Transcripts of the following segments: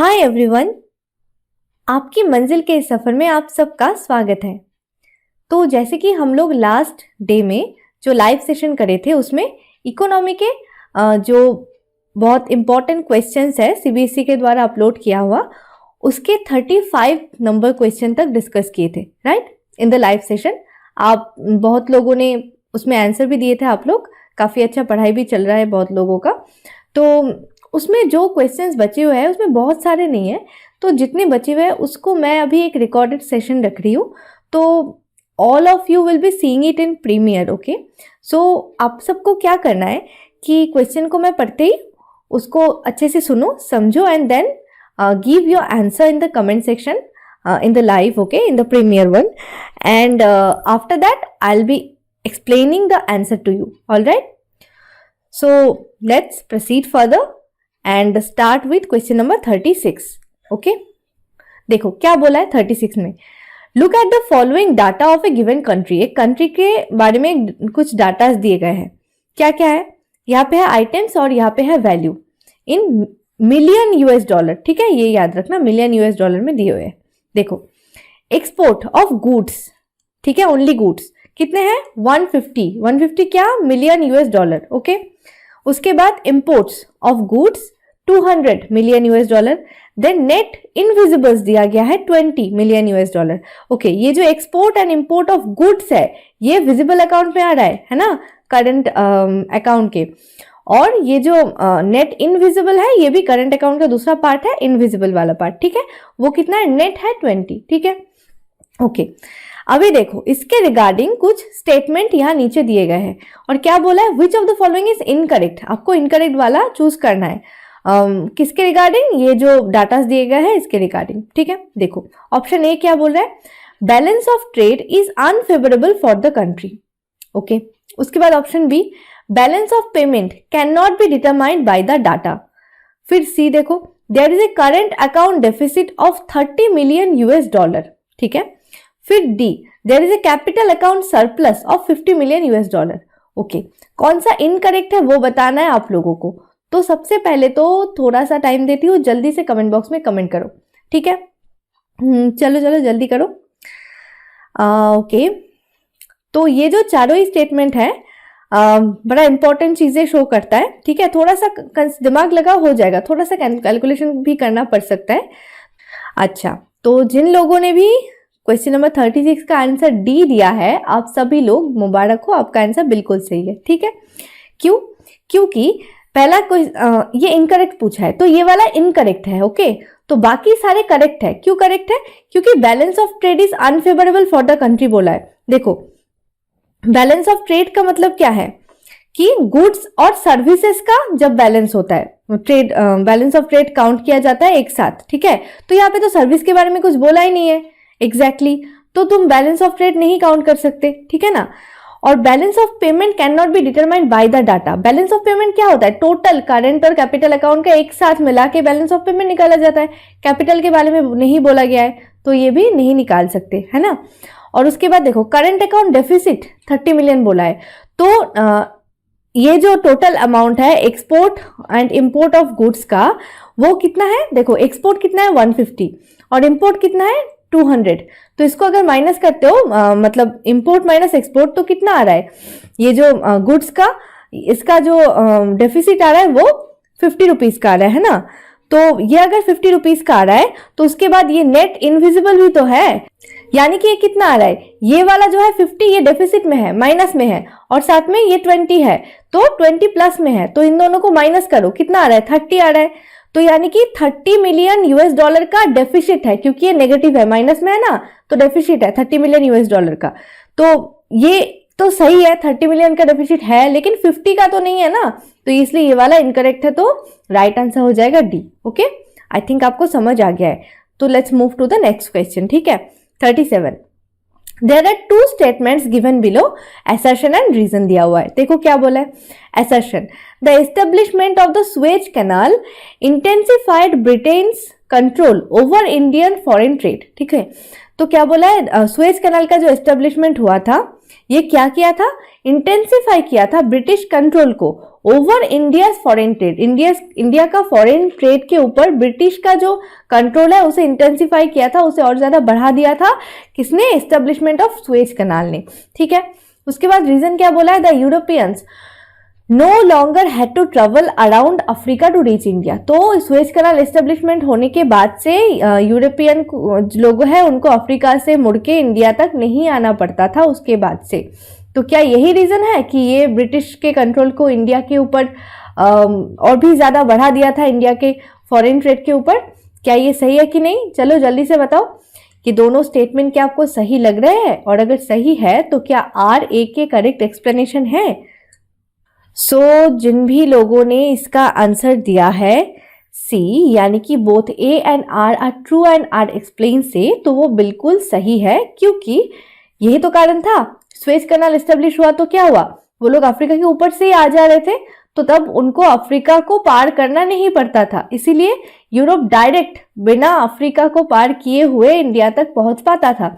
Hi everyone, आपकी मंजिल के इस सफ़र में आप सबका स्वागत है। तो जैसे कि हम लोग लास्ट डे में जो लाइव सेशन करे थे उसमें इकोनॉमी के जो बहुत इम्पॉर्टेंट क्वेश्चंस है सीबीएसई के द्वारा अपलोड किया हुआ उसके 35 नंबर क्वेश्चन तक डिस्कस किए थे, right, in the live session. आप बहुत लोगों ने उसमें आंसर भी दिए थे, आप लोग काफ़ी अच्छा पढ़ाई भी चल रहा है बहुत लोगों का। तो उसमें जो क्वेश्चंस बचे हुए हैं उसमें बहुत सारे नहीं है, तो जितने बचे हुए हैं उसको मैं अभी एक रिकॉर्डेड सेशन रख रही हूँ, तो all of you will be seeing it in premiere. Okay, so आप सबको क्या करना है कि क्वेश्चन को मैं पढ़ते ही उसको अच्छे से सुनो, समझो and then give your answer in the comment section in the live, okay, in the premiere one, and after that I'll be explaining the answer to you. All right, so let's proceed further and start with question number 36. okay, देखो क्या बोला है 36 में। Look at the following data of A given country. एक country के बारे में कुछ डाटा दिए गए हैं। क्या क्या है, यहाँ पे है आइटम्स और यहाँ पे है value in million US dollar. ठीक है, ये याद रखना, मिलियन यूएस डॉलर में दिए हुए हैं। देखो, एक्सपोर्ट ऑफ गुड्स, ठीक है, ओनली गुड्स कितने हैं 150 क्या, मिलियन यूएस डॉलर। ओके, उसके बाद imports of goods 200 million US dollar. Then net invisibles दिया गया है 20 मिलियन यूएस डॉलर। ओके, ये जो export and import of goods है ये विजिबल अकाउंट में आ रहा है ना, करंट अकाउंट के, और ये जो नेट इनविजिबल है ये भी करंट अकाउंट का दूसरा पार्ट है, इनविजिबल वाला पार्ट। ठीक है, वो कितना है, नेट है 20। ठीक है, ओके, अभी देखो इसके रिगार्डिंग कुछ स्टेटमेंट यहाँ नीचे दिए गए हैं और क्या बोला है, विच of the following is incorrect. आपको इनकरेक्ट वाला चूज करना है। किसके रिगार्डिंग, ये जो डाटा दिए गए हैं इसके रिगार्डिंग। ठीक है, देखो ऑप्शन ए क्या बोल रहा है, balance of trade is unfavourable for the country. Okay, उसके बाद option B, balance of payment can not be determined by the data. फिर सी देखो, there is a current account deficit of 30 million US dollar. ठीक है, फिर D, there is a capital account surplus of 50 million US dollar. Okay, कौन सा incorrect है वो बताना है आप लोगों को। तो सबसे पहले तो थोड़ा सा टाइम देती हूँ, जल्दी से कमेंट बॉक्स में कमेंट करो। ठीक है, चलो चलो जल्दी करो। ओके, तो ये जो चारों ही स्टेटमेंट है बड़ा इंपॉर्टेंट चीजें शो करता है। ठीक है, थोड़ा सा दिमाग लगा हो जाएगा, थोड़ा सा कैलकुलेशन भी करना पड़ सकता है। अच्छा, तो जिन लोगों ने भी क्वेश्चन नंबर 36 का आंसर डी दिया है, आप सभी लोग मुबारक हो, आपका आंसर बिल्कुल सही है। ठीक है, क्यों, क्योंकि पहला ये इनकरेक्ट पूछा है तो ये वाला इनकरेक्ट है। ओके, तो बाकी सारे करेक्ट है। क्यों करेक्ट है, क्योंकि balance of trade is unfavourable for the country बोला है। देखो, बैलेंस ऑफ ट्रेड का मतलब क्या है कि गुड्स और सर्विसेज का जब बैलेंस होता है, trade balance of trade count किया जाता है एक साथ। ठीक है, तो यहाँ पे तो सर्विस के बारे में कुछ बोला ही नहीं है एग्जैक्टली, तो तुम बैलेंस ऑफ ट्रेड नहीं काउंट कर सकते। ठीक है ना, और balance of payment can not be determined by the data. Balance of payment क्या होता है, टोटल करंट और कैपिटल अकाउंट का एक साथ मिला के बैलेंस ऑफ पेमेंट निकाला जाता है। कैपिटल के बारे में नहीं बोला गया है तो ये भी नहीं निकाल सकते, है ना। और उसके बाद देखो, करंट अकाउंट डेफिसिट 30 मिलियन बोला है, तो ये जो टोटल अमाउंट है export and import of goods का वो कितना है, देखो एक्सपोर्ट कितना है 150 और इंपोर्ट कितना है 200। तो इसको अगर माइनस करते हो मतलब इंपोर्ट माइनस एक्सपोर्ट तो कितना आ रहा है, ये जो गुड्स का इसका जो डेफिसिट आ रहा है वो 50 रुपीज का आ रहा है ना। तो ये अगर 50 रुपीज का आ रहा है तो उसके बाद ये नेट इनविजिबल भी तो है, यानी कि ये कितना आ रहा है, ये वाला जो है 50 ये डेफिसिट में है, माइनस में है, और साथ में ये 20 है तो 20 प्लस में है, तो इन दोनों को माइनस करो, कितना आ रहा है 30 आ रहा है। तो यानी कि 30 मिलियन यूएस डॉलर का डेफिसिट है, क्योंकि ये नेगेटिव है, माइनस में है ना, तो डेफिसिट है 30 मिलियन यूएस डॉलर का। तो ये तो सही है, 30 मिलियन का डेफिसिट है, लेकिन 50 का तो नहीं है ना, तो इसलिए ये वाला इनकरेक्ट है, तो राइट आंसर हो जाएगा डी। ओके, आई थिंक आपको समझ आ गया है। तो let's move to the next question. ठीक है, 37, there are two statements given below, assertion and reason दिया हुआ है। देखो क्या बोला है, assertion, the establishment of the Suez Canal intensified Britain's control over Indian foreign trade. ठीक है, तो क्या बोला है, स्वेज कैनाल का जो एस्टेब्लिशमेंट हुआ था ये क्या किया था? इंटेंसिफाई किया था ब्रिटिश कंट्रोल को over India foreign trade. India का फॉरेन ट्रेड के ऊपर ब्रिटिश का जो कंट्रोल है उसे इंटेंसिफाई किया था, उसे और ज्यादा बढ़ा दिया था। किसने? एस्टेब्लिशमेंट ऑफ सुएज कनाल ने। ठीक है, उसके बाद रीजन क्या बोला है? The Europeans no longer had to travel around Africa to reach India. तो सुएज कनाल एस्टेब्लिशमेंट होने के बाद से यूरोपियन लोग हैं उनको अफ्रीका से मुड़ के इंडिया तक नहीं आना पड़ता था उसके बाद से। तो क्या यही रीजन है कि ये ब्रिटिश के कंट्रोल को इंडिया के ऊपर और भी ज्यादा बढ़ा दिया था, इंडिया के फॉरेन ट्रेड के ऊपर? क्या ये सही है कि नहीं? चलो जल्दी से बताओ कि दोनों स्टेटमेंट क्या आपको सही लग रहे हैं, और अगर सही है तो क्या आर ए के करेक्ट एक्सप्लेनेशन है? जिन भी लोगों ने इसका आंसर दिया है सी, यानी कि both A and R are true and R explains, तो वो बिल्कुल सही है, क्योंकि यही तो कारण था। सुएज कनाल एस्टेब्लिश हुआ तो क्या हुआ? वो लोग अफ्रीका के ऊपर से ही आ जा रहे थे, तो तब उनको अफ्रीका को पार करना नहीं पड़ता था, इसीलिए यूरोप डायरेक्ट बिना अफ्रीका को पार किए हुए इंडिया तक पहुंच पाता था।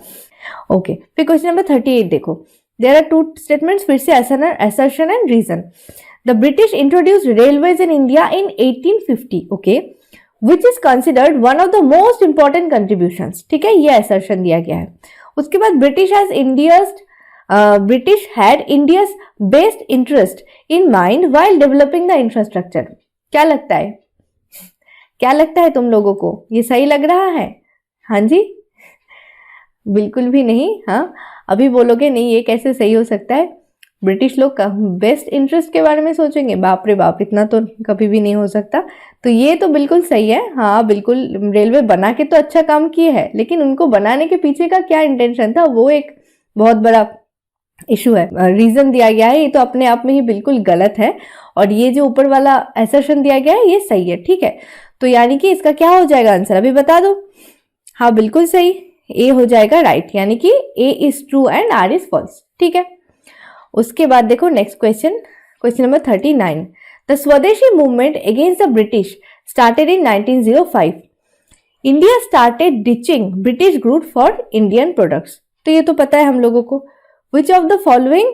ओके, फिर क्वेश्चन नंबर 38 देखो। देयर आर टू स्टेटमेंट्स, फिर से assertion and reason. The British introduced railways in India in 1850, okay, which is considered one of the most important contributions. ठीक है, ये assertion दिया गया है। उसके बाद British had India's best interest in mind while developing the infrastructure। क्या लगता है? क्या लगता है तुम लोगों को? ये सही लग रहा है? हाँ जी? बिल्कुल भी नहीं। हाँ, अभी बोलोगे नहीं ये कैसे सही हो सकता है, ब्रिटिश लोग का बेस्ट इंटरेस्ट के बारे में सोचेंगे? बाप रे बाप, इतना तो कभी भी नहीं हो सकता। तो ये तो बिल्कुल सही है। हाँ बिल्कुल, रेलवे बना के तो अच्छा काम किए है, लेकिन उनको बनाने के पीछे का क्या इंटेंशन था वो एक बहुत बड़ा इशू है। रीजन दिया गया है ये तो अपने आप में ही बिल्कुल गलत है, और ये जो ऊपर वाला assertion दिया गया है ये सही है। ठीक है, तो यानी कि इसका क्या हो जाएगा आंसर, अभी बता दो। हाँ बिल्कुल सही, ए हो जाएगा राइट, यानी कि A is true and R is false. ठीक है, उसके बाद देखो next question, question number 39। The swadeshi movement against the British started in 1905। India started ditching British good for Indian products. तो ये तो पता है हम लोगों को। Which of the following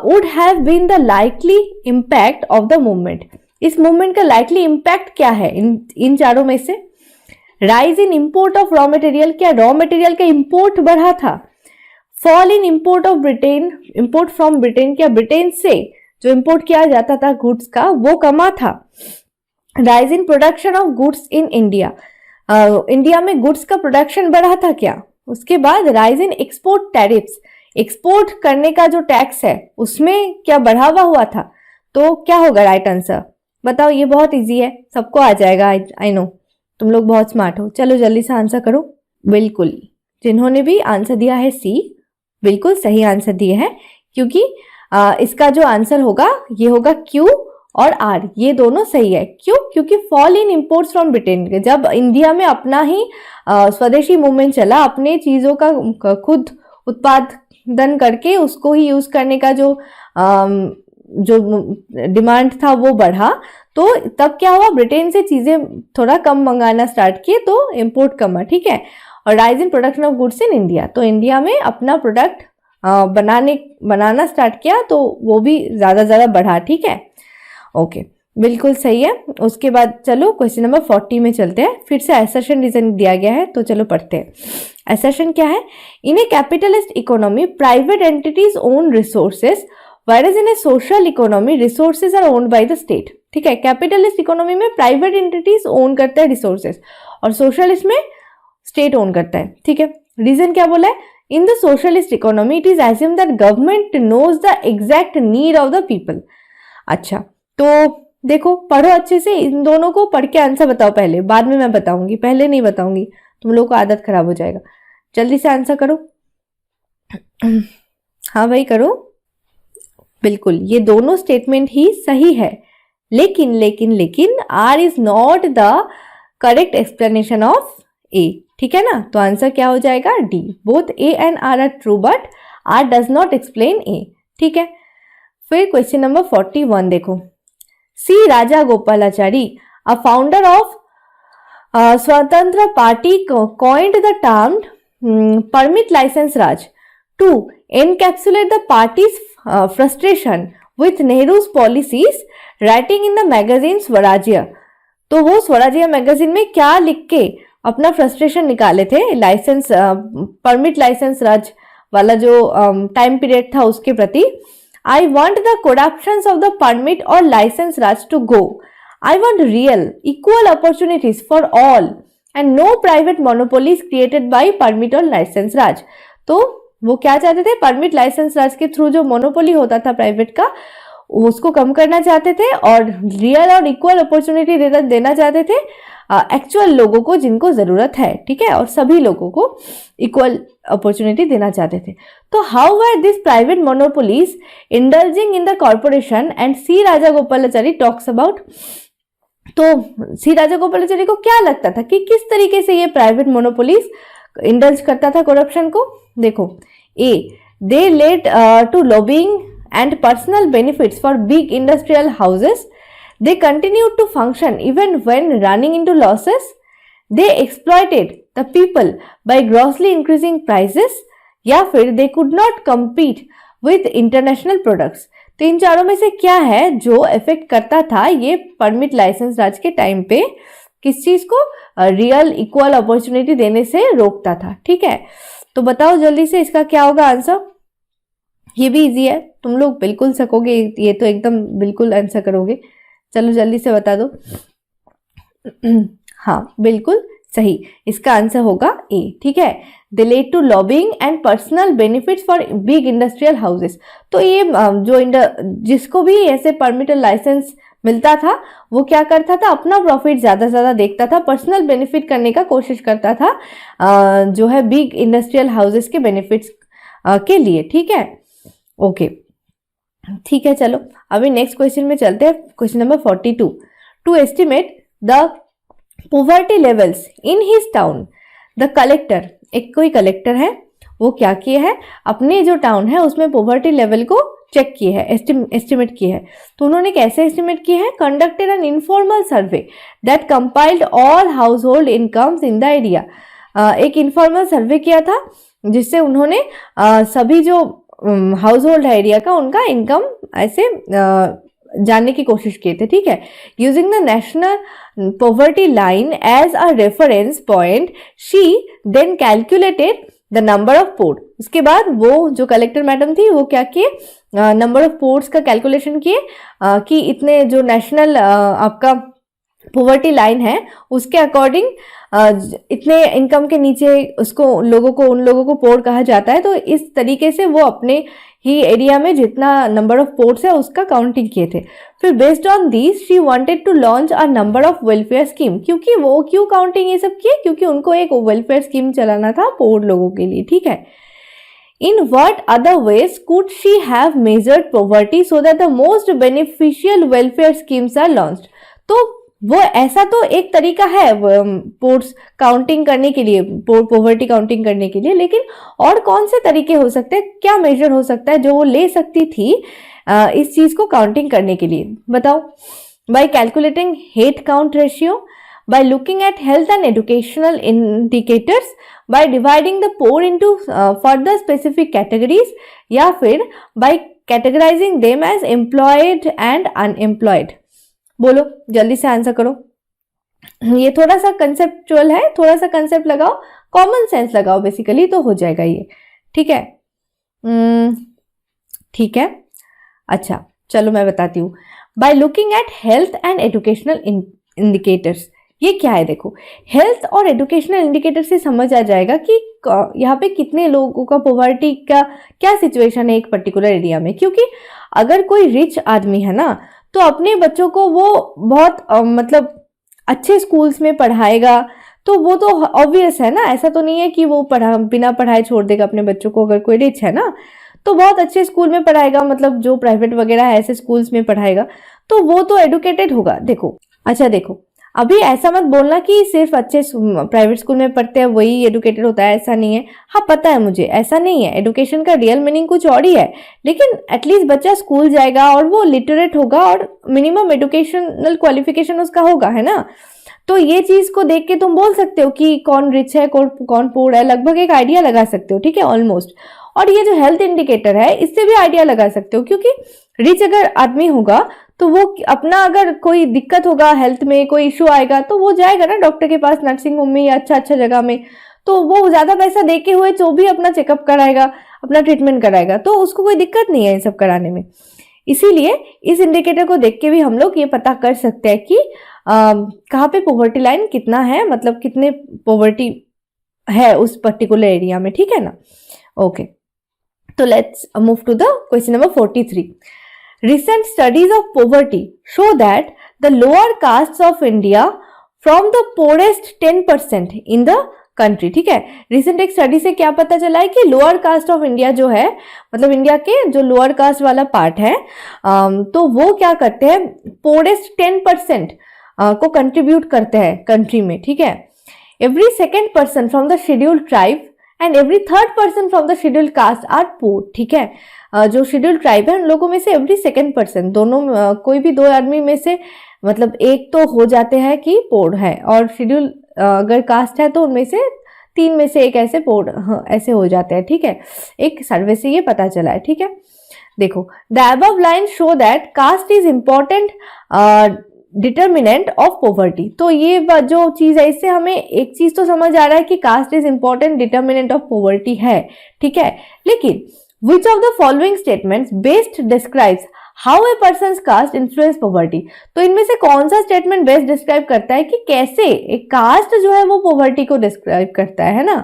would have been the likely impact of the movement? इस movement का likely impact क्या है इन चारों में से? Rise in import of raw material, क्या raw material का import बढ़ा था? Fall in import of Britain, import from Britain, क्या ब्रिटेन से जो import किया जाता था goods का वो कमा था? Rise in production of goods in India, India में goods का production बढ़ा था क्या? उसके बाद rise in export tariffs, export करने का जो टैक्स है उसमें क्या बढ़ावा हुआ था? तो क्या होगा राइट आंसर? बताओ, ये बहुत इजी है, सबको आ जाएगा। आई नो तुम लोग बहुत स्मार्ट हो। चलो जल्दी से आंसर करो। बिल्कुल, जिन्होंने भी आंसर दिया है सी, बिल्कुल सही आंसर दिए हैं, क्योंकि इसका जो आंसर होगा ये होगा क्यू और आर, ये दोनों सही है। क्यों? क्योंकि fall in imports from Britain, जब इंडिया में अपना ही स्वदेशी मूवमेंट चला, अपने चीजों का खुद उत्पादन करके उसको ही यूज करने का जो डिमांड था वो बढ़ा, तो तब क्या हुआ, ब्रिटेन से चीजें थोड़ा कम मंगाना स्टार्ट किए, तो इंपोर्ट कमा। ठीक है, और rise in production of goods in India, तो इंडिया में अपना प्रोडक्ट बनाना स्टार्ट किया, तो वो भी ज्यादा बढ़ा। ठीक है, ओके, बिल्कुल सही है। उसके बाद चलो क्वेश्चन नंबर 40 में चलते हैं। फिर से assertion रीजन दिया गया है, तो चलो पढ़ते हैं। assertion क्या है? In a capitalist economy private entities own resources, whereas in a social economy resources are owned by the state। ठीक है, कैपिटलिस्ट इकोनॉमी में प्राइवेट एंटिटीज ओन करते हैं रिसोर्सेज, और सोशलिस्ट में स्टेट ओन करता है। ठीक है, रीजन क्या बोला है? In the socialist economy it is assumed that government knows the exact need of the people। अच्छा, तो देखो पढ़ो अच्छे से, इन दोनों को पढ़ के आंसर बताओ पहले, बाद में मैं बताऊंगी, पहले नहीं बताऊंगी, तुम लोग को आदत खराब हो जाएगा। जल्दी से आंसर करो। हाँ भाई करो। बिल्कुल, ये दोनों स्टेटमेंट ही सही है, लेकिन R is not the correct explanation of A. ठीक है ना, तो आंसर क्या हो जाएगा? D. Both A and R are true but R does not explain A. ठीक है, फिर क्वेश्चन नंबर 41 देखो। C Rajagopalachari, a founder of Swatantra party, coined the term permit license raj to encapsulate the party's frustration with Nehru's policies, writing in the magazine Swarajya. तो वो स्वराज्य magazine में क्या लिख के अपना फ्रस्ट्रेशन निकाले थे लाइसेंस परमिट लाइसेंस राज वाला जो टाइम पीरियड था उसके प्रति. I want the corruptions of the permit or license raj to go. I want real equal opportunities for all and no private monopolies created by permit or license raj. तो वो क्या चाहते थे, permit licence राज के through जो monopoly होता था private का उसको कम करना चाहते थे और रियल और इक्वल अपॉर्चुनिटी देना चाहते थे एक्चुअल लोगों को जिनको जरूरत है, ठीक है, और सभी लोगों को इक्वल अपॉर्चुनिटी देना चाहते थे. तो however this private monopolies indulging in the corporation and C Rajagopalachari talks about. तो सी राजागोपालाचारी को क्या लगता था कि किस तरीके से ये प्राइवेट मोनोपोलीज इंडल्ज करता था करप्शन को. देखो, A they led to lobbying and personal benefits for big industrial houses. They continued to function even when running into losses. They exploited the people by grossly increasing prices. या फिर they could not compete with international products. तो इन चारों में से क्या है जो effect करता था ये परमिट लाइसेंस राज के टाइम पे, किस चीज को, रियल इक्वल अपॉर्चुनिटी देने से रोकता था. ठीक है, तो बताओ जल्दी से इसका क्या होगा आंसर. ये भी इजी है, तुम लोग बिल्कुल सकोगे, ये तो एकदम बिल्कुल आंसर करोगे. चलो जल्दी से बता दो. हाँ बिल्कुल सही, इसका आंसर होगा ए. ठीक है, they led to lobbying and personal benefits for big industrial houses. तो ये जो जिसको भी ऐसे परमिट लाइसेंस मिलता था वो क्या करता था, अपना प्रॉफिट ज्यादा से ज्यादा देखता था, पर्सनल बेनिफिट करने का कोशिश करता था जो है बिग इंडस्ट्रियल हाउसेस के बेनिफिट्स के लिए. ठीक है, ओके ठीक है. चलो अभी नेक्स्ट क्वेश्चन में चलते हैं. Question number 42. To estimate the poverty levels in his town the collector, एक कोई कलेक्टर है वो क्या किए है, अपने जो टाउन है उसमें पोवर्टी लेवल को चेक किए है, एस्टिमेट किए है. तो उन्होंने कैसे एस्टिमेट किए हैं, conducted an informal survey that compiled all house hold incomes in the area. एक इनफॉर्मल सर्वे किया था जिससे उन्होंने सभी जो हाउस होल्ड है एरिया का उनका इनकम ऐसे जानने की कोशिश किए थे. ठीक है, using the national poverty line as a reference point she then calculated the number of poor. उसके बाद वो जो कलेक्टर मैडम थी वो क्या किए, नंबर ऑफ पोर्ट्स का कैलकुलेशन किए कि इतने जो नेशनल आपका पॉवर्टी लाइन है उसके अकॉर्डिंग इतने इनकम के नीचे उसको उन लोगों को पोर कहा जाता है. तो इस तरीके से वो अपने ही एरिया में जितना नंबर ऑफ पोर्ट्स है उसका काउंटिंग किए थे. फिर based on this she wanted to launch a number of welfare scheme. क्योंकि वो क्यों काउंटिंग ये सब किए, क्योंकि उनको एक वेलफेयर स्कीम चलाना था पोर लोगों के लिए. ठीक है, in what other ways could she have measured poverty so that the most beneficial welfare schemes are launched. तो वो ऐसा तो एक तरीका है पोर्ट्स काउंटिंग करने के लिए, पॉवर्टी काउंटिंग करने के लिए, लेकिन और कौन से तरीके हो सकते हैं, क्या मेजर हो सकता है जो वो ले सकती थी इस चीज को काउंटिंग करने के लिए, बताओ. By calculating head count ratio, by looking at health and educational indicators, by dividing the poor into further specific categories, या फिर by categorising them as employed and unemployed. बोलो जल्दी से आंसर करो. ये थोड़ा सा कंसेप्चुअल है, थोड़ा सा कंसेप्ट लगाओ, कॉमन सेंस लगाओ बेसिकली, तो हो जाएगा ये. ठीक है, ठीक है. अच्छा चलो मैं बताती हूँ. Bye looking at health and educational indicators, ये क्या है. देखो, हेल्थ और एजुकेशनल इंडिकेटर से समझ आ जाएगा कि यहाँ पे कितने लोगों का पॉवर्टी का क्या सिचुएशन है एक पर्टिकुलर एरिया में. क्योंकि अगर कोई रिच आदमी है ना तो अपने बच्चों को वो बहुत मतलब अच्छे स्कूल्स में पढ़ाएगा, तो वो तो ऑब्वियस है ना. ऐसा तो नहीं है कि वो बिना पढ़ाए छोड़ देगा अपने बच्चों को. अगर कोई रिच है ना तो बहुत अच्छे स्कूल में पढ़ाएगा, मतलब जो प्राइवेट वगैरह है ऐसे स्कूल्स में पढ़ाएगा, तो वो तो एडुकेटेड होगा. देखो, अच्छा देखो, अभी ऐसा मत बोलना कि सिर्फ अच्छे प्राइवेट स्कूल में पढ़ते हैं वही एडुकेटेड होता है, ऐसा नहीं है. हाँ पता है मुझे, ऐसा नहीं है. एडुकेशन का रियल मीनिंग कुछ और ही है, लेकिन एटलीस्ट बच्चा स्कूल जाएगा और वो लिटरेट होगा और मिनिमम एडुकेशनल क्वालिफिकेशन उसका होगा, है ना. तो ये चीज को देख के तुम बोल सकते हो कि कौन रिच है कौन पुअर है, लगभग एक आइडिया लगा सकते हो. ठीक है, ऑलमोस्ट. और ये जो हेल्थ इंडिकेटर है इससे भी आइडिया लगा सकते हो, क्योंकि रिच अगर आदमी होगा तो वो अपना अगर कोई दिक्कत होगा हेल्थ में, कोई इश्यू आएगा तो वो जाएगा ना डॉक्टर के पास, नर्सिंग होम में या अच्छा जगह में, तो वो ज्यादा पैसा देके हुए जो भी अपना चेकअप कराएगा, अपना ट्रीटमेंट कराएगा, तो उसको कोई दिक्कत नहीं है इन सब कराने में। इसीलिए इस इंडिकेटर को देख के भी हम लोग ये पता कर सकते हैं कि कहाँ पे पॉवर्टी लाइन कितना है, मतलब कितने पॉवर्टी है उस पर्टिकुलर एरिया में, ठीक है ना। ओके, तो let's move to the question number 43। Recent studies of poverty show that the lower castes of India from the poorest 10% in the country, ठीक है। रिसेंट एक स्टडी से क्या पता चला है कि लोअर कास्ट ऑफ इंडिया जो है, मतलब इंडिया के जो लोअर कास्ट वाला पार्ट है, तो वो क्या करते हैं, पोरेस्ट 10% को कंट्रीब्यूट करते हैं कंट्री में, ठीक है। Every second person from the scheduled tribe and every third person from the scheduled caste are poor, ठीक है। जो शेड्यूल्ड ट्राइब है उन लोगों में से एवरी सेकेंड पर्सन, दोनों कोई भी दो आदमी में से मतलब एक तो हो जाते हैं कि पोर है, और शेड्यूल अगर कास्ट है तो उनमें से 3 में से एक ऐसे पोर ऐसे हो जाते हैं, ठीक है। एक सर्वे से ये पता चला है, ठीक है। देखो, the above line show that caste is important determinant of poverty. तो ये जो चीज है इससे हमें एक चीज तो समझ आ रहा है कि caste is important determinant of poverty है, ठीक है। लेकिन which of the following statements best describes how a person's caste influence poverty? तो इनमें से कौन सा स्टेटमेंट बेस्ट डिस्क्राइब करता है कि कैसे एक कास्ट जो है वो पॉवर्टी को डिस्क्राइब करता है ना।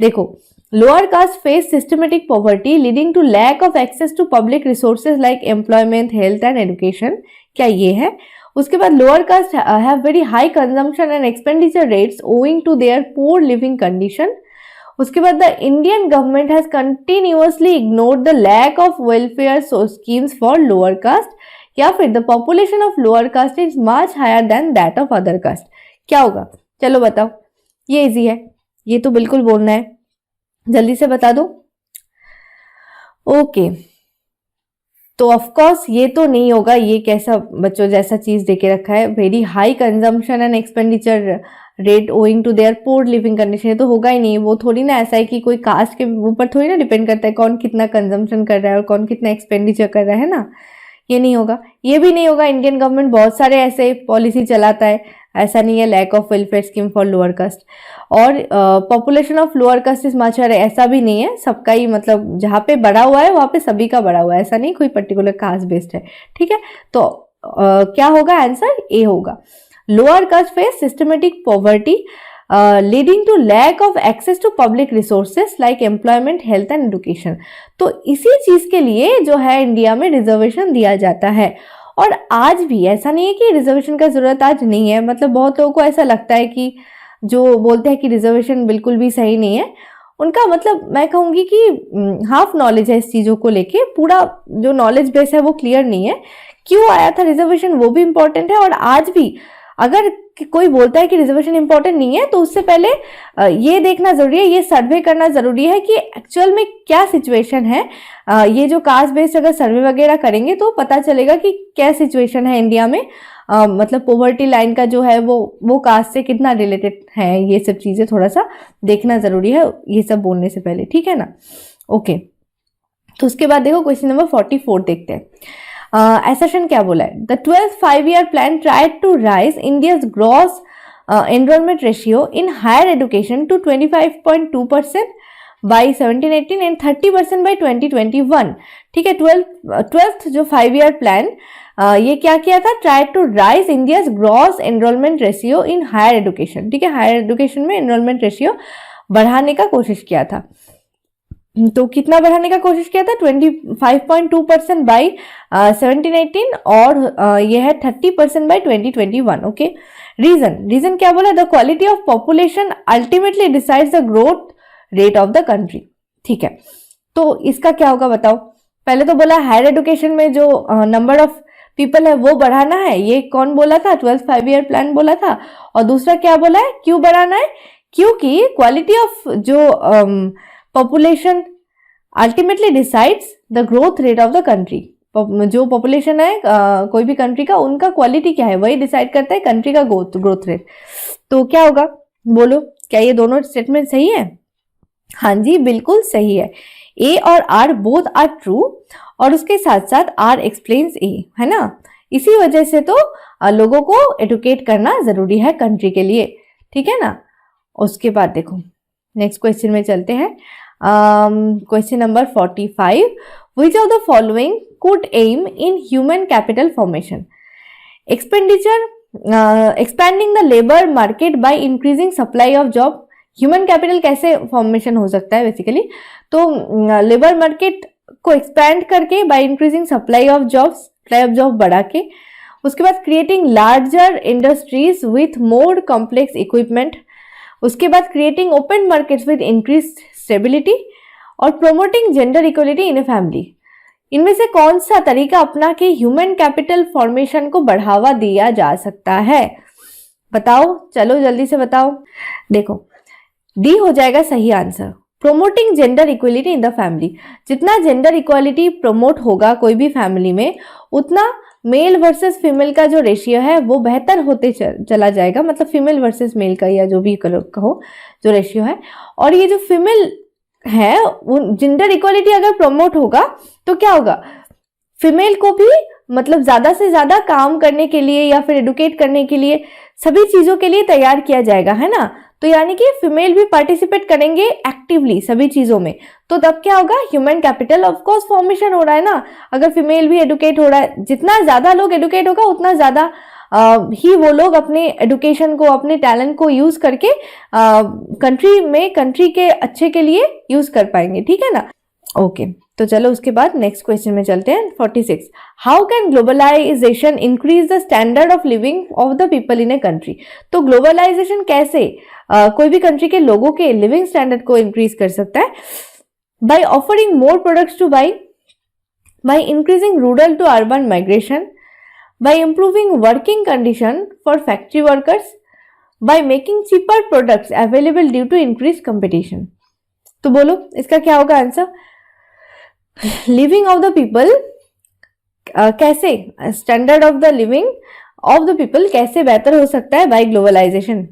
देखो, lower caste face systematic poverty leading to lack of access to public resources like employment, health and education, क्या ये है। उसके बाद lower caste have very high consumption and expenditure rates owing to their poor living condition. उसके बाद the Indian government has continuously ignored the lack of welfare schemes for lower caste, या फिर the population of lower caste is much higher than that of other caste. क्या होगा, चलो बताओ। ये easy है, ये तो बिल्कुल बोलना है, जल्दी से बता दो। ओके, तो ऑफ कोर्स ये तो नहीं होगा, ये कैसा बच्चों जैसा चीज देके रखा है, very high consumption and expenditure rate owing to their poor living condition, ये तो होगा ही नहीं। वो थोड़ी ना ऐसा है कि कोई कास्ट के ऊपर थोड़ी ना डिपेंड करता है कौन कितना कंजम्पशन कर रहा है और कौन कितना एक्सपेंडिचर कर रहा है ना, ये नहीं होगा। ये भी नहीं होगा, इंडियन गवर्नमेंट बहुत सारे ऐसे पॉलिसी चलाता है, ऐसा नहीं है lack of welfare scheme for lower caste. और population of lower caste is much higher, ऐसा भी नहीं है, सबका ही मतलब जहाँ पे बढ़ा हुआ है वहाँ पे सभी का बढ़ा हुआ है, ऐसा नहीं कोई पर्टिकुलर कास्ट बेस्ड है, ठीक है। तो क्या होगा आंसर, ए होगा। Lower caste face systematic poverty leading to lack of access to public resources like employment, health and education. तो इसी चीज के लिए जो है इंडिया में रिजर्वेशन दिया जाता है। और आज भी ऐसा नहीं है कि रिजर्वेशन का जरूरत आज नहीं है, मतलब बहुत लोगों को ऐसा लगता है कि जो बोलते हैं कि रिजर्वेशन बिल्कुल भी सही नहीं है, उनका मतलब मैं कहूंगी कि हाफ नॉलेज है इस चीजों को लेके, पूरा जो नॉलेज बेस है वो क्लियर नहीं है। क्यों आया था रिजर्वेशन वो भी इंपॉर्टेंट है, और आज भी अगर कोई बोलता है कि रिजर्वेशन इंपॉर्टेंट नहीं है तो उससे पहले ये देखना जरूरी है, ये सर्वे करना जरूरी है कि एक्चुअल में क्या सिचुएशन है। ये जो कास्ट बेस्ड अगर सर्वे वगैरह करेंगे तो पता चलेगा कि क्या सिचुएशन है इंडिया में, मतलब पॉवर्टी लाइन का जो है वो कास्ट से कितना रिलेटेड है, ये सब चीजें थोड़ा सा देखना जरूरी है ये सब बोलने से पहले, ठीक है ना। ओके, तो उसके बाद देखो क्वेश्चन नंबर 44 देखते हैं। एसेशन क्या बोला है, the 12th 5-year plan tried to rise India's gross enrollment ratio in higher education to 25.2% by 1718 and 30% by 2021, ठीक है। 12th जो 5-year plan ये क्या किया था, try to raise India's gross enrolment ratio in higher education, ठीक है। Higher education में एनरोलमेंट रेशियो बढ़ाने का कोशिश किया था। तो कितना बढ़ाने का कोशिश किया था, 25.2% बाई 1718 और यह है 30% बाई 2021, ओके। रीजन क्या बोला, the quality of population ultimately decides the growth rate of the country, ठीक है। तो इसका क्या होगा बताओ। पहले तो बोला हायर एजुकेशन में जो नंबर ऑफ पीपल है वो बढ़ाना है, ये कौन बोला था, 12th 5-year प्लान बोला था। और दूसरा क्या बोला है, क्यों बढ़ाना है, क्योंकि क्वालिटी ऑफ जो population ultimately decides the growth rate of the country. जो पॉपुलेशन है कोई भी कंट्री का, उनका क्वालिटी क्या है वही डिसाइड करता है कंट्री का ग्रोथ रेट। तो क्या होगा बोलो, क्या ये दोनों स्टेटमेंट सही है। हाँ जी बिल्कुल सही है, ए और आर बोथ आर ट्रू, और उसके साथ साथ आर एक्सप्लेन्स ए, है ना। इसी वजह से तो लोगों को एडुकेट करना जरूरी है कंट्री के लिए, ठीक है ना। उसके बाद देखो नेक्स्ट क्वेश्चन में चलते हैं। Question number 45, which of the following could aim in human capital formation? Expenditure, expanding the labour market by increasing supply of job. Human capital कैसे फॉर्मेशन हो सकता है बेसिकली? तो लेबर मार्केट को एक्सपैंड करके by increasing supply of jobs, supply of job बढ़ा के। उसके बाद creating larger industries with more complex equipment. उसके बाद creating open markets with increase stability, और promoting gender equality in a family. इनमें से कौन सा तरीका अपना के ह्यूमन कैपिटल फॉर्मेशन को बढ़ावा दिया जा सकता है? बताओ, चलो जल्दी से बताओ। देखो डी हो जाएगा सही answer, promoting gender equality in the family. जितना जेंडर इक्वालिटी प्रमोट होगा कोई भी फैमिली में, उतना मेल वर्सेस फीमेल का जो रेशियो है वो बेहतर होते चला जाएगा। मतलब फीमेल वर्सेस मेल का या जो भी कहो जो रेशियो है। और ये जो फीमेल है, जेंडर इक्वालिटी अगर प्रमोट होगा तो क्या होगा, फीमेल को भी मतलब ज्यादा से ज्यादा काम करने के लिए या फिर एडुकेट करने के लिए, सभी चीजों के लिए तैयार किया जाएगा, है ना। तो यानी कि फीमेल भी पार्टिसिपेट करेंगे एक्टिवली सभी चीजों में। तो तब क्या होगा, human capital of course formation हो रहा है ना। अगर फीमेल भी एडुकेट हो रहा है, जितना ज्यादा लोग एडुकेट होगा उतना ज्यादा ही वो लोग अपने एडुकेशन को, अपने टैलेंट को यूज करके कंट्री के अच्छे के लिए यूज कर पाएंगे, ठीक है ना। ओके तो चलो उसके बाद नेक्स्ट क्वेश्चन में चलते हैं। 46, how can globalisation increase the standard of living of the people in a country? तो ग्लोबलाइजेशन कैसे कोई भी कंट्री के लोगों के लिविंग स्टैंडर्ड को इंक्रीज कर सकता है? By offering more products to buy, by increasing rural to urban migration, by improving working condition for factory workers, by making cheaper products available due to increase competition. तो बोलो इसका क्या होगा answer? Living of the people कैसे, standard of the living of the people कैसे बेहतर हो सकता है बाय ग्लोबलाइजेशन?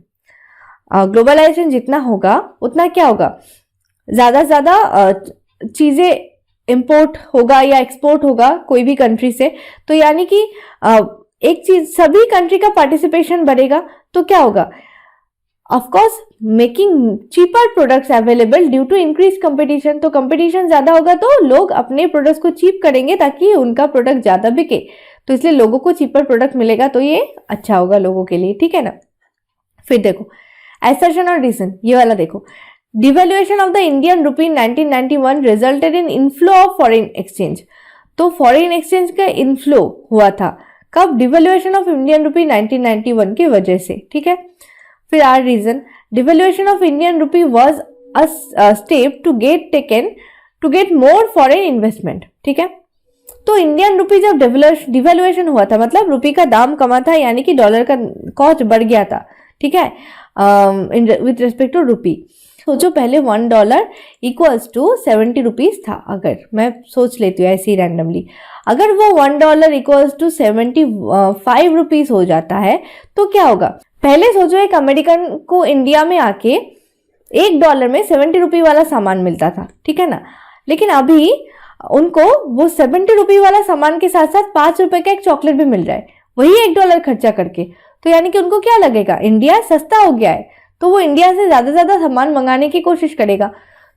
ग्लोबलाइजेशन जितना होगा उतना क्या होगा, ज्यादा से ज्यादा चीजें इंपोर्ट होगा या एक्सपोर्ट होगा कोई भी कंट्री से। तो यानी कि एक चीज, सभी कंट्री का पार्टिसिपेशन बढ़ेगा तो क्या होगा, of course making cheaper products available due to increase competition. तो कंपटीशन ज्यादा होगा तो लोग अपने प्रोडक्ट्स को चीप करेंगे ताकि उनका प्रोडक्ट ज्यादा बिके। तो इसलिए लोगों को चीपर प्रोडक्ट मिलेगा तो ये अच्छा होगा लोगों के लिए, ठीक है ना। फिर देखो एसर्शन और रीजन, ये वाला देखो। Devaluation of the Indian rupee in 1991 resulted in inflow of foreign exchange. तो फॉरेन एक्सचेंज का इनफ्लो हुआ था कब? डिवैल्यूएशन ऑफ इंडियन रुपी 1991 की वजह से, ठीक है। फिर R reason, devaluation of Indian rupee was a step to get taken to get more foreign investment, ठीक है। तो इंडियन रुपी जब डिवैल्यूएशन हुआ था मतलब रुपी का दाम कमा था, यानी कि डॉलर का कॉस्ट बढ़ गया था, ठीक है, विथ रिस्पेक्ट टू रुपी। सोचो पहले $1 इक्वल्स टू 70 रुपीज था। अगर मैं सोच लेती हूँ ऐसे ही रैंडमली, अगर वो $1 इक्वल्स टू 75 रुपीज हो जाता है तो क्या होगा? पहले सोचो एक अमेरिकन को इंडिया में आके $1 में 70 रुपये वाला सामान मिलता था, ठीक है ना। लेकिन अभी उनको वो 70 रुपये वाला सामान के साथ साथ 5 रुपए का एक चॉकलेट भी मिल रहा है, वही $1 खर्चा करके। तो यानी कि उनको क्या लगेगा, इंडिया सस्ता हो गया है, तो वो इंडिया से ज्यादा सामान मंगाने की कोशिश करेगा।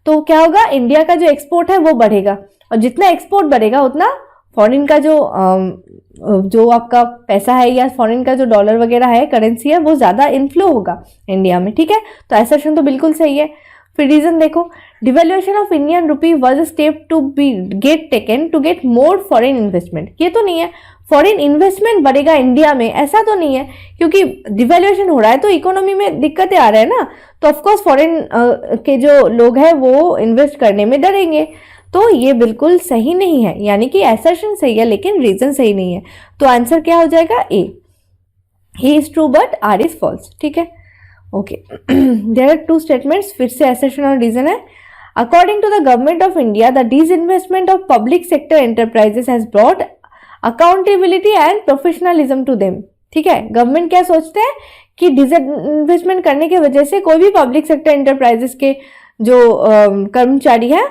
तो क्या होगा, इंडिया का जो एक्सपोर्ट है वो बढ़ेगा, और जितना एक्सपोर्ट बढ़ेगा उतना फॉरेन का जो आपका पैसा है या फॉरेन का जो डॉलर वगैरह है, करेंसी है, वो ज्यादा इनफ्लो होगा इंडिया में, ठीक है। तो असर्शन तो बिल्कुल सही है। फिर रीजन देखो, devaluation of Indian rupee was a step to be get taken to get more foreign investment. ये तो नहीं है फॉरेन इन्वेस्टमेंट बढ़ेगा इंडिया में, ऐसा तो नहीं है, क्योंकि डिवैल्यूएशन हो रहा है तो इकोनॉमी में दिक्कतें आ रहे हैं ना। तो ऑफकोर्स फॉरेन के जो लोग हैं वो इन्वेस्ट करने में डरेंगे। तो ये बिल्कुल सही नहीं है, यानी कि असर्शन सही है लेकिन रीजन सही नहीं है। तो आंसर क्या हो जाएगा? ए, ही is true but R is false, ठीक है। ओके, देयर आर 2 स्टेटमेंट्स, फिर से असर्शन और रीजन है। According to the government of India, the disinvestment of public sector enterprises has brought accountability and professionalism to them, ठीक है। Government क्या सोचते हैं कि डिसइन्वेस्टमेंट करने की वजह से कोई भी पब्लिक सेक्टर एंटरप्राइजेस के जो कर्मचारी है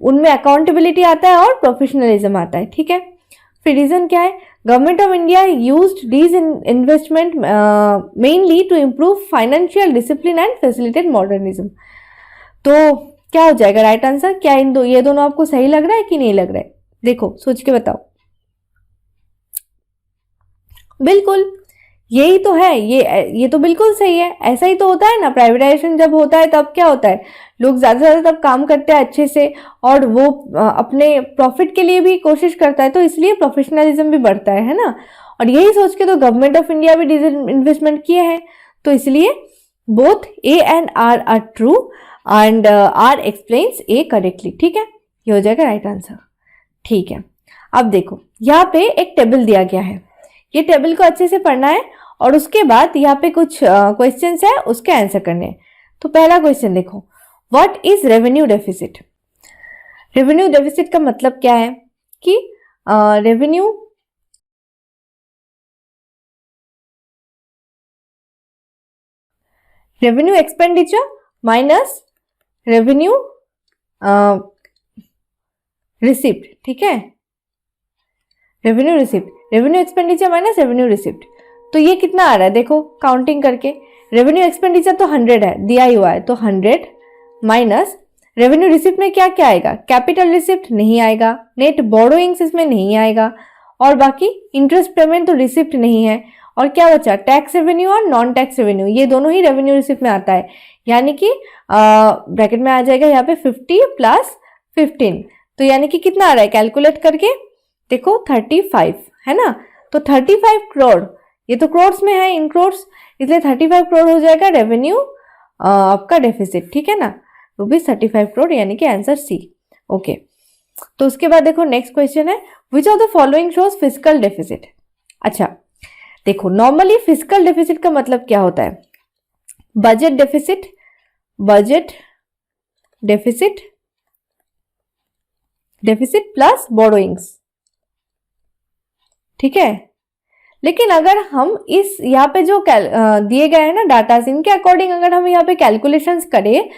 उनमें अकाउंटेबिलिटी आता है और प्रोफेशनलिज्म आता है, ठीक है। फिर रीजन क्या है, government of India used these investment mainly to improve financial discipline and facilitate modernism. तो क्या हो जाएगा राइट आंसर? क्या ये दोनों आपको सही लग रहा है कि नहीं लग रहा है? देखो सोच के बताओ। बिल्कुल यही तो है, ये तो बिल्कुल सही है। ऐसा ही तो होता है ना, प्राइवेटाइजेशन जब होता है तब क्या होता है, लोग ज्यादा से ज्यादा तब काम करते हैं अच्छे से, और वो अपने प्रॉफिट के लिए भी कोशिश करता है, तो इसलिए प्रोफेशनलिज्म भी बढ़ता है ना। और यही सोच के तो गवर्नमेंट ऑफ इंडिया भी इन्वेस्टमेंट किए हैं, तो इसलिए both A and R are true and R explains A correctly, ठीक है। ये हो जाएगा राइट आंसर, ठीक है। अब देखो यहाँ पे एक टेबल दिया गया है, ये टेबल को अच्छे से पढ़ना है और उसके बाद यहाँ पे कुछ क्वेश्चंस है, उसके आंसर करने हैं। तो पहला क्वेश्चन देखो, what is revenue deficit? Revenue deficit का मतलब क्या है कि revenue expenditure minus revenue receipt, ठीक है। Revenue receipt, revenue expenditure minus revenue receipt, तो ये कितना आ रहा है देखो काउंटिंग करके। रेवेन्यू एक्सपेंडिचर तो 100 है, दिया ही हुआ है, तो 100 माइनस रेवेन्यू रिसिप्ट में क्या क्या आएगा, कैपिटल रिसिप्ट नहीं आएगा, नेट बोरोइंग्स इसमें नहीं आएगा, और बाकी इंटरेस्ट पेमेंट तो रिसिप्ट नहीं है, और क्या बचा, टैक्स रेवेन्यू और नॉन टैक्स रेवेन्यू, ये दोनों ही रेवेन्यू रिसिप्ट में आता है। यानी कि ब्रैकेट में आ जाएगा यहाँ पे 50 प्लस 15, तो यानी कि कितना आ रहा है कैलकुलेट करके देखो 35 है ना। तो 35 करोड़, ये तो करोड़ में है, इन करोड़, इसलिए 35 करोड़ हो जाएगा रेवेन्यू आपका डेफिसिट, ठीक है ना। रुपीज 35 करोड़, यानी कि आंसर सी, ओके। तो उसके बाद देखो नेक्स्ट क्वेश्चन है, विच of the following shows physical deficit. अच्छा देखो, नॉर्मली फिजिकल डेफिसिट का मतलब क्या होता है, budget deficit, budget deficit, deficit plus borrowings, ठीक है। लेकिन अगर हम इस यहाँ पे जो दिए गए हैं ना डाटा, इनके अकॉर्डिंग अगर हम यहाँ पे कैलकुलेशंस करें,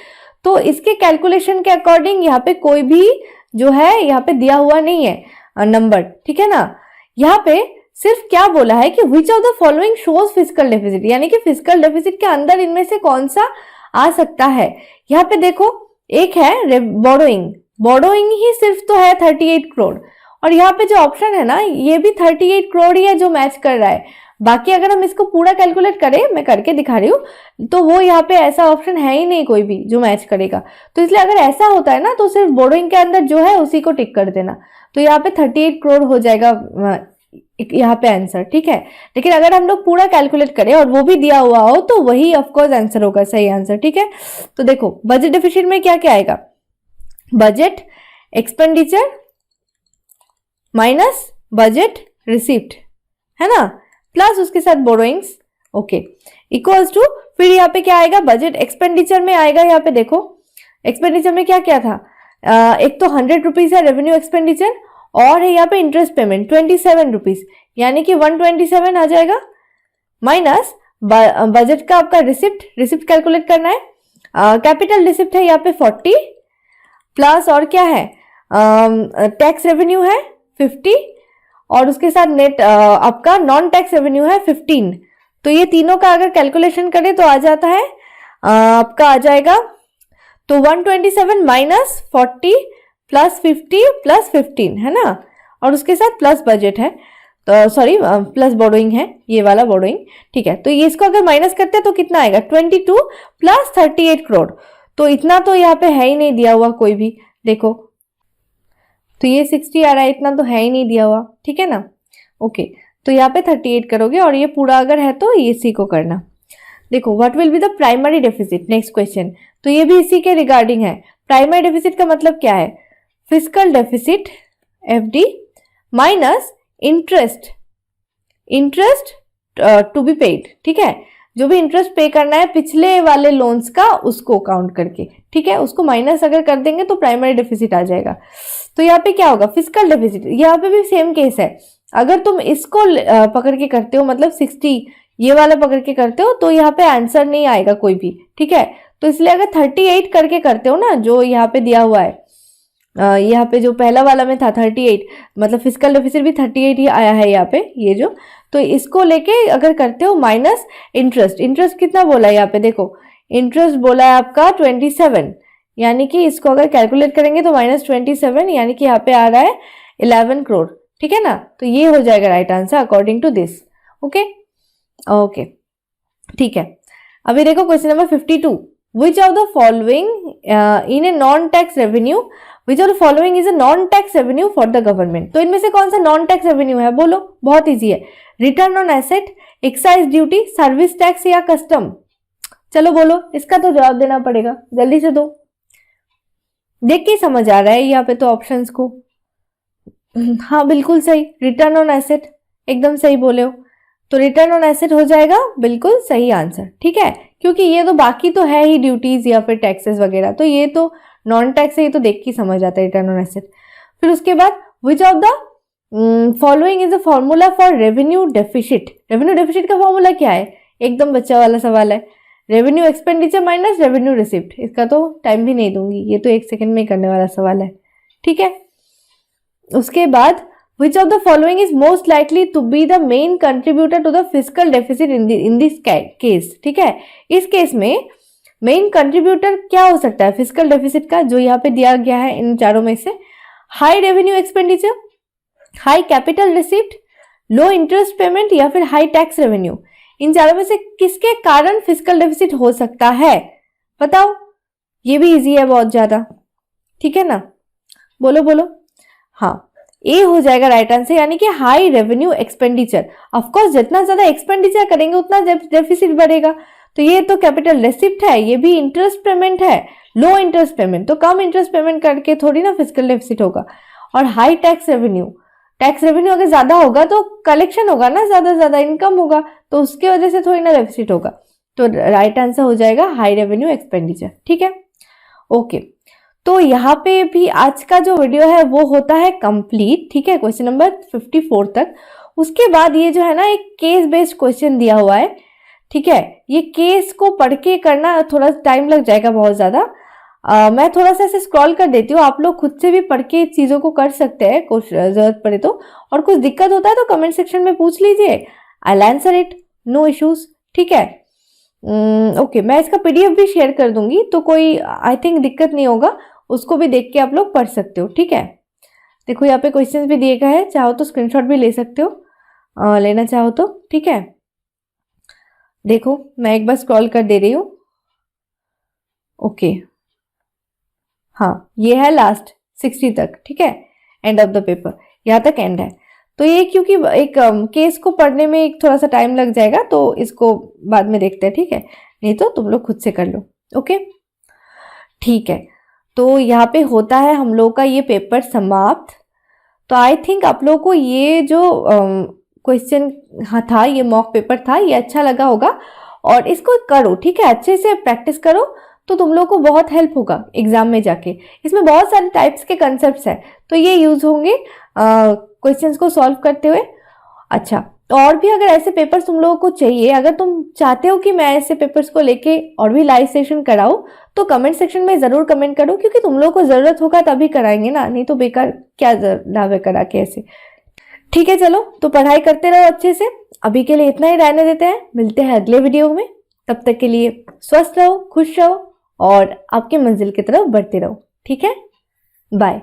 तो इसके कैलकुलेशन के अकॉर्डिंग यहाँ पे कोई भी जो है यहाँ पे दिया हुआ नहीं है नंबर, ठीक है ना। यहाँ पे सिर्फ क्या बोला है कि विच of the following shows physical deficit, यानी कि फिजिकल डेफिसिट के अंदर इनमें से कौन सा आ सकता है। यहाँ पे देखो एक है बोरोइंग, बोरोइंग ही सिर्फ तो है 38 करोड़, और यहाँ पे जो ऑप्शन है ना ये भी 38 करोड़ ही है जो मैच कर रहा है। बाकी अगर हम इसको पूरा कैलकुलेट करें, मैं करके दिखा रही हूँ, तो वो यहाँ पे ऐसा ऑप्शन है ही नहीं कोई भी जो मैच करेगा। तो इसलिए अगर ऐसा होता है ना तो सिर्फ बोरोइंग के अंदर जो है उसी को टिक कर देना, तो यहाँ पे 38 करोड़ हो जाएगा यहाँ पे आंसर, ठीक है। लेकिन अगर हम लोग पूरा कैलकुलेट करें और वो भी दिया हुआ हो तो वही ऑफकोर्स आंसर होगा, सही आंसर, ठीक है। तो देखो बजट डेफिसिट में क्या क्या आएगा, budget expenditure minus budget receipt, है ना, प्लस उसके साथ बोरोइंग्स, ओके, इक्वल्स टू, फिर यहाँ पे क्या आएगा, बजट एक्सपेंडिचर में आएगा, यहाँ पे देखो एक्सपेंडिचर में क्या क्या था, एक तो 100 रुपीज है रेवेन्यू एक्सपेंडिचर, और है यहाँ पे इंटरेस्ट पेमेंट 27 रुपीज, यानी कि 127 आ जाएगा, माइनस बजट का आपका रिसिप्ट, रिसिप्ट कैलकुलेट करना है, कैपिटल रिसिप्ट है यहाँ पे 40, प्लस और क्या है, टैक्स रेवेन्यू है 50, और उसके साथ नेट आपका नॉन टैक्स रेवेन्यू है 15। तो ये तीनों का अगर कैलकुलेशन करें तो आ जाता है आपका आ जाएगा, तो 127 माइनस 40 प्लस 50 प्लस 15, है ना, और उसके साथ प्लस बजट है, तो सॉरी प्लस बोरोइंग है, ये वाला बोरोइंग, ठीक है। तो ये इसको अगर माइनस करते हैं तो कितना आएगा, 22 प्लस 38 करोड़, तो इतना तो यहाँ पे है ही नहीं दिया हुआ कोई भी, देखो तो ये 60 आ रहा है, इतना तो है ही नहीं दिया हुआ, ठीक है ना, ओके। तो यहाँ पे 38 करोगे, और ये पूरा अगर है तो ये इसी को करना। देखो what will be the primary deficit, next question, तो ये भी इसी के रिगार्डिंग है। प्राइमरी डेफिसिट का मतलब क्या है, physical deficit FD minus interest, interest to be paid, ठीक है, जो भी इंटरेस्ट पे करना है पिछले वाले लोन्स का उसको काउंट करके, ठीक है, उसको माइनस अगर कर देंगे तो प्राइमरी डेफिसिट आ जाएगा। तो यहाँ पे क्या होगा, फिजिकल डेफिसिट, यहाँ पे भी सेम केस है, अगर तुम इसको पकड़ के करते हो, मतलब 60 ये वाला पकड़ के करते हो, तो यहाँ पे आंसर नहीं आएगा कोई भी, ठीक है। तो इसलिए अगर 38 करके करते हो ना, जो यहाँ पे दिया हुआ है यहाँ पे जो पहला वाला में था 38, मतलब फिजिकल डेफिसिट भी 38 ही आया है यहाँ पे, ये जो, तो इसको लेके अगर करते हो माइनस इंटरेस्ट, इंटरेस्ट कितना बोला है यहाँ पे, देखो इंटरेस्ट बोला है आपका 27, यानी कि इसको अगर कैलकुलेट करेंगे तो -27, यानी कि यहाँ पे आ रहा है 11 करोड़, ठीक है ना। तो ये हो जाएगा right answer according to this. Okay okay, ठीक है। अभी देखो question number 52, which of the following in a non tax revenue, which of the following is a non tax revenue for the government. तो इनमें से कौन सा नॉन टैक्स रेवेन्यू है, बोलो, बहुत इजी है। Return on asset, excise duty, service tax या कस्टम। चलो बोलो, इसका तो जवाब देना पड़ेगा, जल्दी से दो, देख के समझ आ रहा है यहाँ पे तो ऑप्शंस को। हाँ बिल्कुल सही, रिटर्न ऑन एसेट, एकदम सही बोले हो। तो रिटर्न ऑन एसेट हो जाएगा बिल्कुल सही आंसर, ठीक है, क्योंकि ये तो बाकी तो है ही ड्यूटीज या फिर टैक्सेस वगैरह, तो ये तो नॉन टैक्स है, ये तो देख के समझ आता है रिटर्न ऑन एसेट। फिर उसके बाद विच of the following is the formula for revenue deficit. Revenue deficit का फॉर्मूला क्या है, एकदम बच्चा वाला सवाल है, revenue expenditure minus revenue receipt. इसका तो टाइम भी नहीं दूंगी, ये तो 1 सेकंड में करने वाला सवाल है, ठीक है। उसके बाद which of the following is most likely to be the main contributor to the fiscal deficit in this case, ठीक है। इस केस में मेन कंट्रीब्यूटर क्या हो सकता है फिजिकल डेफिसिट का, जो यहाँ पे दिया गया है इन चारों में से, high revenue expenditure, high capital receipt, लो इंटरेस्ट पेमेंट या फिर हाई टैक्स रेवेन्यू। इन चारों में से किसके कारण फिजिकल डेफिसिट हो सकता है, बताओ। ये भी इजी है बहुत ज्यादा, ठीक है ना, बोलो बोलो। हाँ, ए हो जाएगा राइट आंसर, यानी कि high revenue expenditure. Of course जितना ज्यादा एक्सपेंडिचर करेंगे उतना डेफिसिट बढ़ेगा। तो ये तो कैपिटल रिसिप्ट है, ये भी इंटरेस्ट पेमेंट है, लो इंटरेस्ट पेमेंट, तो कम इंटरेस्ट पेमेंट करके थोड़ी ना फिजिकल डेफिसिट होगा। और high tax revenue, tax revenue अगर ज्यादा होगा तो कलेक्शन होगा ना, ज्यादा इनकम होगा, तो उसके वजह से थोड़ी ना डेफिसिट होगा। तो राइट आंसर हो जाएगा हाई रेवेन्यू एक्सपेंडिचर, ठीक है। ओके, तो यहाँ पे भी आज का जो वीडियो है वो होता है कंप्लीट, ठीक है, क्वेश्चन नंबर 54 तक। उसके बाद ये जो है ना एक केस बेस्ड क्वेश्चन दिया हुआ है, ठीक है। ये केस को पढ़ के करना थोड़ा टाइम लग जाएगा बहुत ज्यादा। मैं थोड़ा सा ऐसे स्क्रॉल कर देती हूँ, आप लोग खुद से भी पढ़ के चीजों को कर सकते हैं, कुछ जरूरत पड़े तो। और कुछ दिक्कत होता है तो कमेंट सेक्शन में पूछ लीजिए, I will answer it, no issues, ठीक है। ओके, मैं इसका पीडीएफ भी शेयर कर दूंगी, तो कोई आई थिंक दिक्कत नहीं होगा, उसको भी देख के आप लोग पढ़ सकते हो, ठीक है। देखो यहाँ पे क्वेश्चंस भी दिए गए हैं, चाहो तो स्क्रीनशॉट भी ले सकते हो, लेना चाहो तो, ठीक है। देखो मैं एक बार स्क्रॉल कर दे रही हूँ। ओके, हाँ ये है लास्ट 60 तक, ठीक है, एंड ऑफ द पेपर, यहाँ तक एंड है। तो ये क्योंकि एक केस को पढ़ने में एक थोड़ा सा टाइम लग जाएगा, तो इसको बाद में देखते हैं, ठीक है, नहीं तो तुम लोग खुद से कर लो, ओके, ठीक है। तो यहाँ पे होता है हम लोग का ये पेपर समाप्त। तो आई थिंक आप लोगों को ये जो क्वेश्चन था, ये मॉक पेपर था, ये अच्छा लगा होगा, और इसको करो, ठीक है, अच्छे से प्रैक्टिस करो, तो तुम लोग को बहुत हेल्प होगा एग्जाम में जाके। इसमें बहुत सारे टाइप्स के कंसेप्ट्स हैं, तो ये यूज होंगे क्वेश्चंस को सॉल्व करते हुए। अच्छा, तो और भी अगर ऐसे पेपर्स तुम लोगों को चाहिए, अगर तुम चाहते हो कि मैं ऐसे पेपर्स को लेके और भी लाइव सेशन कराऊं, तो कमेंट सेक्शन में जरूर कमेंट करो, क्योंकि तुम लोगों को जरूरत होगा तभी कराएंगे ना, नहीं तो बेकार क्या दावे करा के ऐसे, ठीक है। चलो, तो पढ़ाई करते रहो अच्छे से, अभी के लिए इतना ही रहने देते हैं, मिलते हैं अगले वीडियो में। तब तक के लिए स्वस्थ रहो, खुश रहो और आपकी मंजिल की तरफ बढ़ते रहो, ठीक है, बाय।